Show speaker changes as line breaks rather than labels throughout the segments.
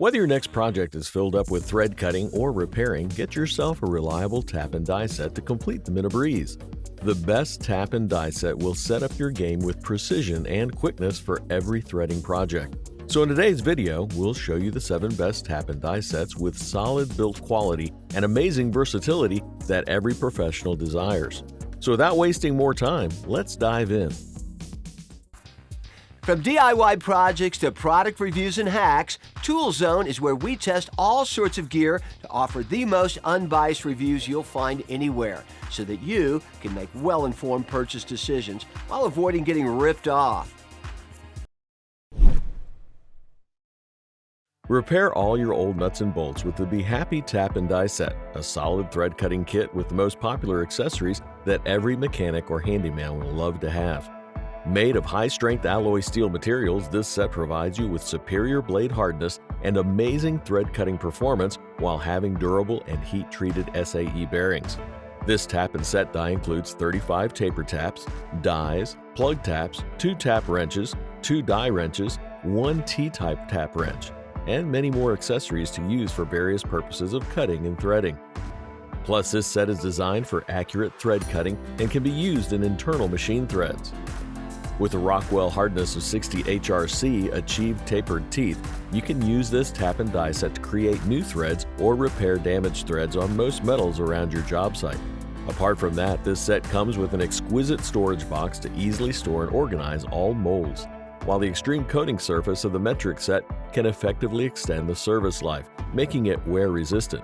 Whether your next project is filled up with thread cutting or repairing, get yourself a reliable tap and die set to complete them in a breeze. The best tap and die set will set up your game with precision and quickness for every threading project. So in today's video, we'll show you the 7 best tap and die sets with solid build quality and amazing versatility that every professional desires. So without wasting more time, let's dive in.
From DIY projects to product reviews and hacks, Tool Zone is where we test all sorts of gear to offer the most unbiased reviews you'll find anywhere, so that you can make well-informed purchase decisions while avoiding getting ripped off.
Repair all your old nuts and bolts with the BeHappy Tap Die Set, a solid thread cutting kit with the most popular accessories that every mechanic or handyman will love to have. Made of high-strength alloy steel materials, this set provides you with superior blade hardness and amazing thread-cutting performance while having durable and heat-treated SAE bearings. This tap and set die includes 35 taper taps, dies, plug taps, 2 tap wrenches, 2 die wrenches, 1 T-type tap wrench, and many more accessories to use for various purposes of cutting and threading. Plus, this set is designed for accurate thread cutting and can be used in internal machine threads. With a Rockwell hardness of 60 HRC achieved tapered teeth, you can use this tap and die set to create new threads or repair damaged threads on most metals around your job site. Apart from that, this set comes with an exquisite storage box to easily store and organize all molds, while the extreme coating surface of the metric set can effectively extend the service life, making it wear-resistant.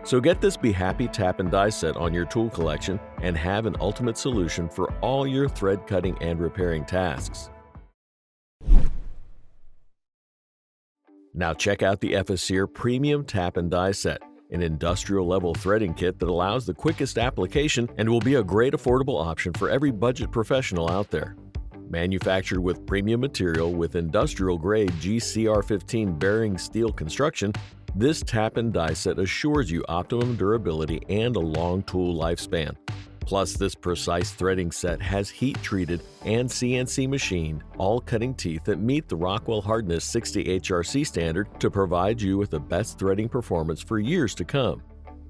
So get this BeHappy Tap and Die Set on your tool collection and have an ultimate solution for all your thread cutting and repairing tasks. Now check out the EFFICERE Premium Tap and Die Set, an industrial-level threading kit that allows the quickest application and will be a great affordable option for every budget professional out there. Manufactured with premium material with industrial-grade GCR15 bearing steel construction, this tap and die set assures you optimum durability and a long tool lifespan. Plus, this precise threading set has heat-treated and CNC machined all cutting teeth that meet the Rockwell hardness 60 HRC standard to provide you with the best threading performance for years to come.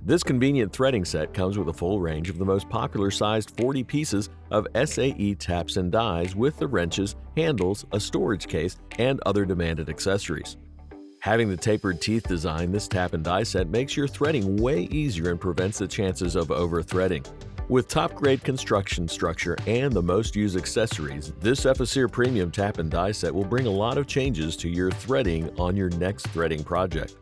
This convenient threading set comes with a full range of the most popular sized 40 pieces of SAE taps and dies with the wrenches, handles, a storage case, and other demanded accessories. Having the tapered teeth design, this tap and die set makes your threading way easier and prevents the chances of over-threading. With top-grade construction structure and the most used accessories, this EFFICERE Premium Tap and Die Set will bring a lot of changes to your threading on your next threading project.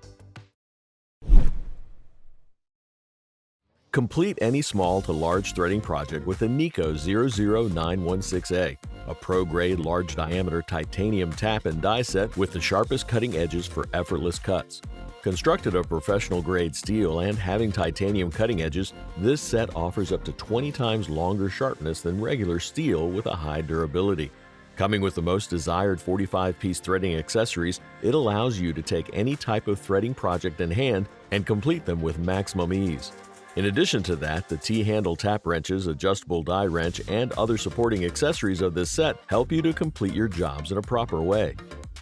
Complete any small to large threading project with a NEIKO 00916A, a pro-grade large-diameter titanium tap and die set with the sharpest cutting edges for effortless cuts. Constructed of professional-grade steel and having titanium cutting edges, this set offers up to 20 times longer sharpness than regular steel with a high durability. Coming with the most desired 45-piece threading accessories, it allows you to take any type of threading project in hand and complete them with maximum ease. In addition to that, the T-handle tap wrenches, adjustable die wrench, and other supporting accessories of this set help you to complete your jobs in a proper way.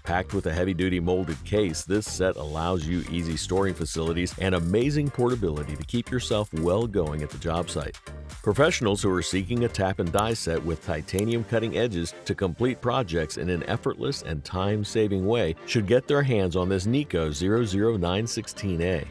Packed with a heavy-duty molded case, this set allows you easy storing facilities and amazing portability to keep yourself well going at the job site. Professionals who are seeking a tap and die set with titanium cutting edges to complete projects in an effortless and time-saving way should get their hands on this NEIKO 00916A.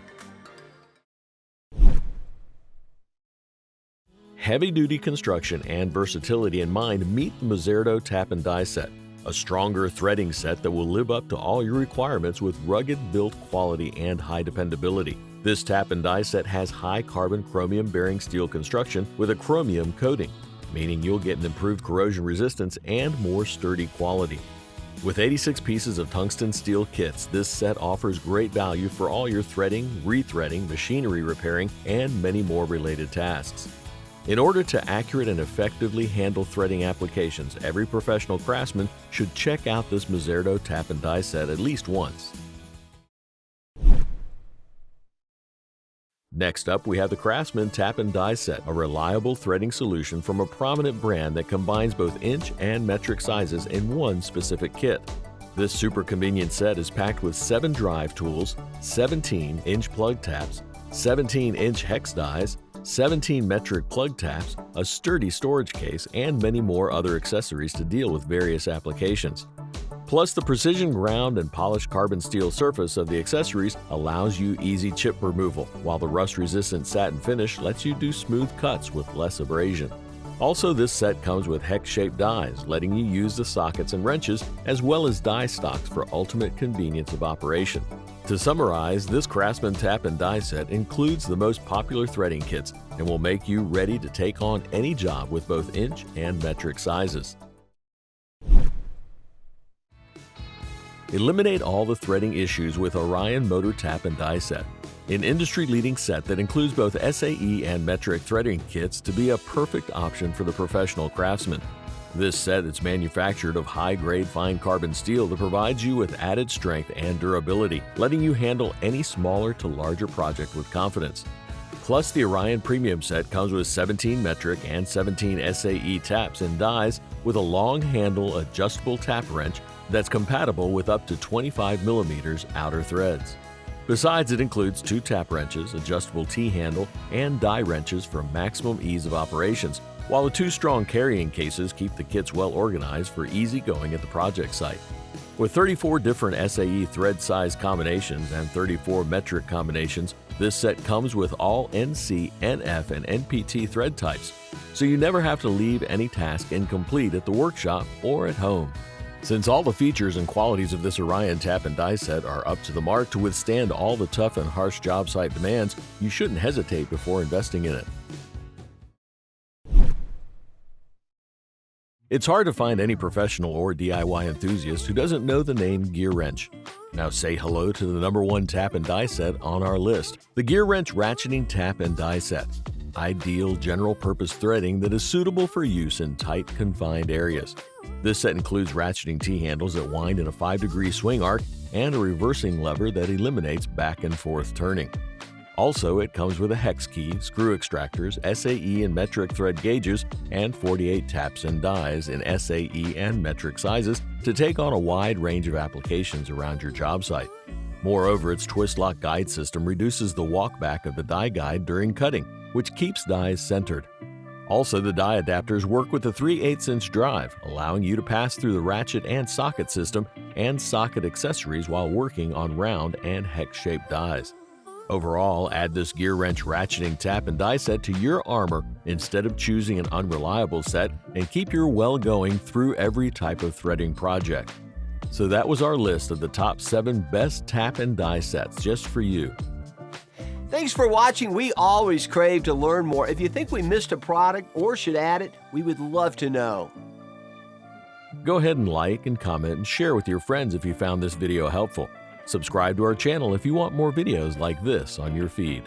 Heavy-duty construction and versatility in mind, meet the Mazerto Tap and Die Set, a stronger threading set that will live up to all your requirements with rugged build quality and high dependability. This tap and die set has high carbon chromium bearing steel construction with a chromium coating, meaning you'll get an improved corrosion resistance and more sturdy quality. With 86 pieces of tungsten steel kits, this set offers great value for all your threading, rethreading, machinery repairing, and many more related tasks. In order to accurate and effectively handle threading applications, every professional craftsman should check out this Mazerto Tap and Die Set at least once. Next up, we have the Craftsman Tap Die Set, a reliable threading solution from a prominent brand that combines both inch and metric sizes in one specific kit. This super convenient set is packed with 7 drive tools, 17-inch plug taps, 17-inch hex dies, 17 metric plug taps, a sturdy storage case, and many more other accessories to deal with various applications. Plus, the precision ground and polished carbon steel surface of the accessories allows you easy chip removal, while the rust-resistant satin finish lets you do smooth cuts with less abrasion. Also, this set comes with hex-shaped dies, letting you use the sockets and wrenches as well as die stocks for ultimate convenience of operation. To summarize, this Craftsman Tap Die Set includes the most popular threading kits and will make you ready to take on any job with both inch and metric sizes. Eliminate all the threading issues with Orion Motor Tap Die Set, an industry-leading set that includes both SAE and metric threading kits to be a perfect option for the professional craftsman. This set is manufactured of high-grade fine carbon steel that provides you with added strength and durability, letting you handle any smaller to larger project with confidence. Plus, the Orion Premium set comes with 17 metric and 17 SAE taps and dies with a long-handle adjustable tap wrench that's compatible with up to 25mm outer threads. Besides, it includes 2 tap wrenches, adjustable T-handle, and die wrenches for maximum ease of operations, while the 2 strong carrying cases keep the kits well organized for easy going at the project site. With 34 different SAE thread size combinations and 34 metric combinations, this set comes with all NC, NF, and NPT thread types, so you never have to leave any task incomplete at the workshop or at home. Since all the features and qualities of this Orion Tap Die Set are up to the mark to withstand all the tough and harsh job site demands, you shouldn't hesitate before investing in it. It's hard to find any professional or DIY enthusiast who doesn't know the name GEARWRENCH. Now say hello to the #1 tap and die set on our list, the GEARWRENCH Ratcheting Tap Die Set. Ideal general-purpose threading that is suitable for use in tight, confined areas. This set includes ratcheting T-handles that wind in a 5-degree swing arc and a reversing lever that eliminates back and forth turning. Also, it comes with a hex key, screw extractors, SAE and metric thread gauges, and 48 taps and dies in SAE and metric sizes to take on a wide range of applications around your job site. Moreover, its twist-lock guide system reduces the walkback of the die guide during cutting, which keeps dies centered. Also, the die adapters work with a 3/8-inch drive, allowing you to pass through the ratchet and socket system and socket accessories while working on round and hex-shaped dies. Overall, add this GEARWRENCH Ratcheting Tap Die Set to your armor instead of choosing an unreliable set, and keep your well going through every type of threading project. So that was our list of the top 7 best tap and die sets just for you.
Thanks for watching. We always crave to learn more. If you think we missed a product or should add it, we would love to know.
Go ahead and like and comment and share with your friends if you found this video helpful. Subscribe to our channel if you want more videos like this on your feed.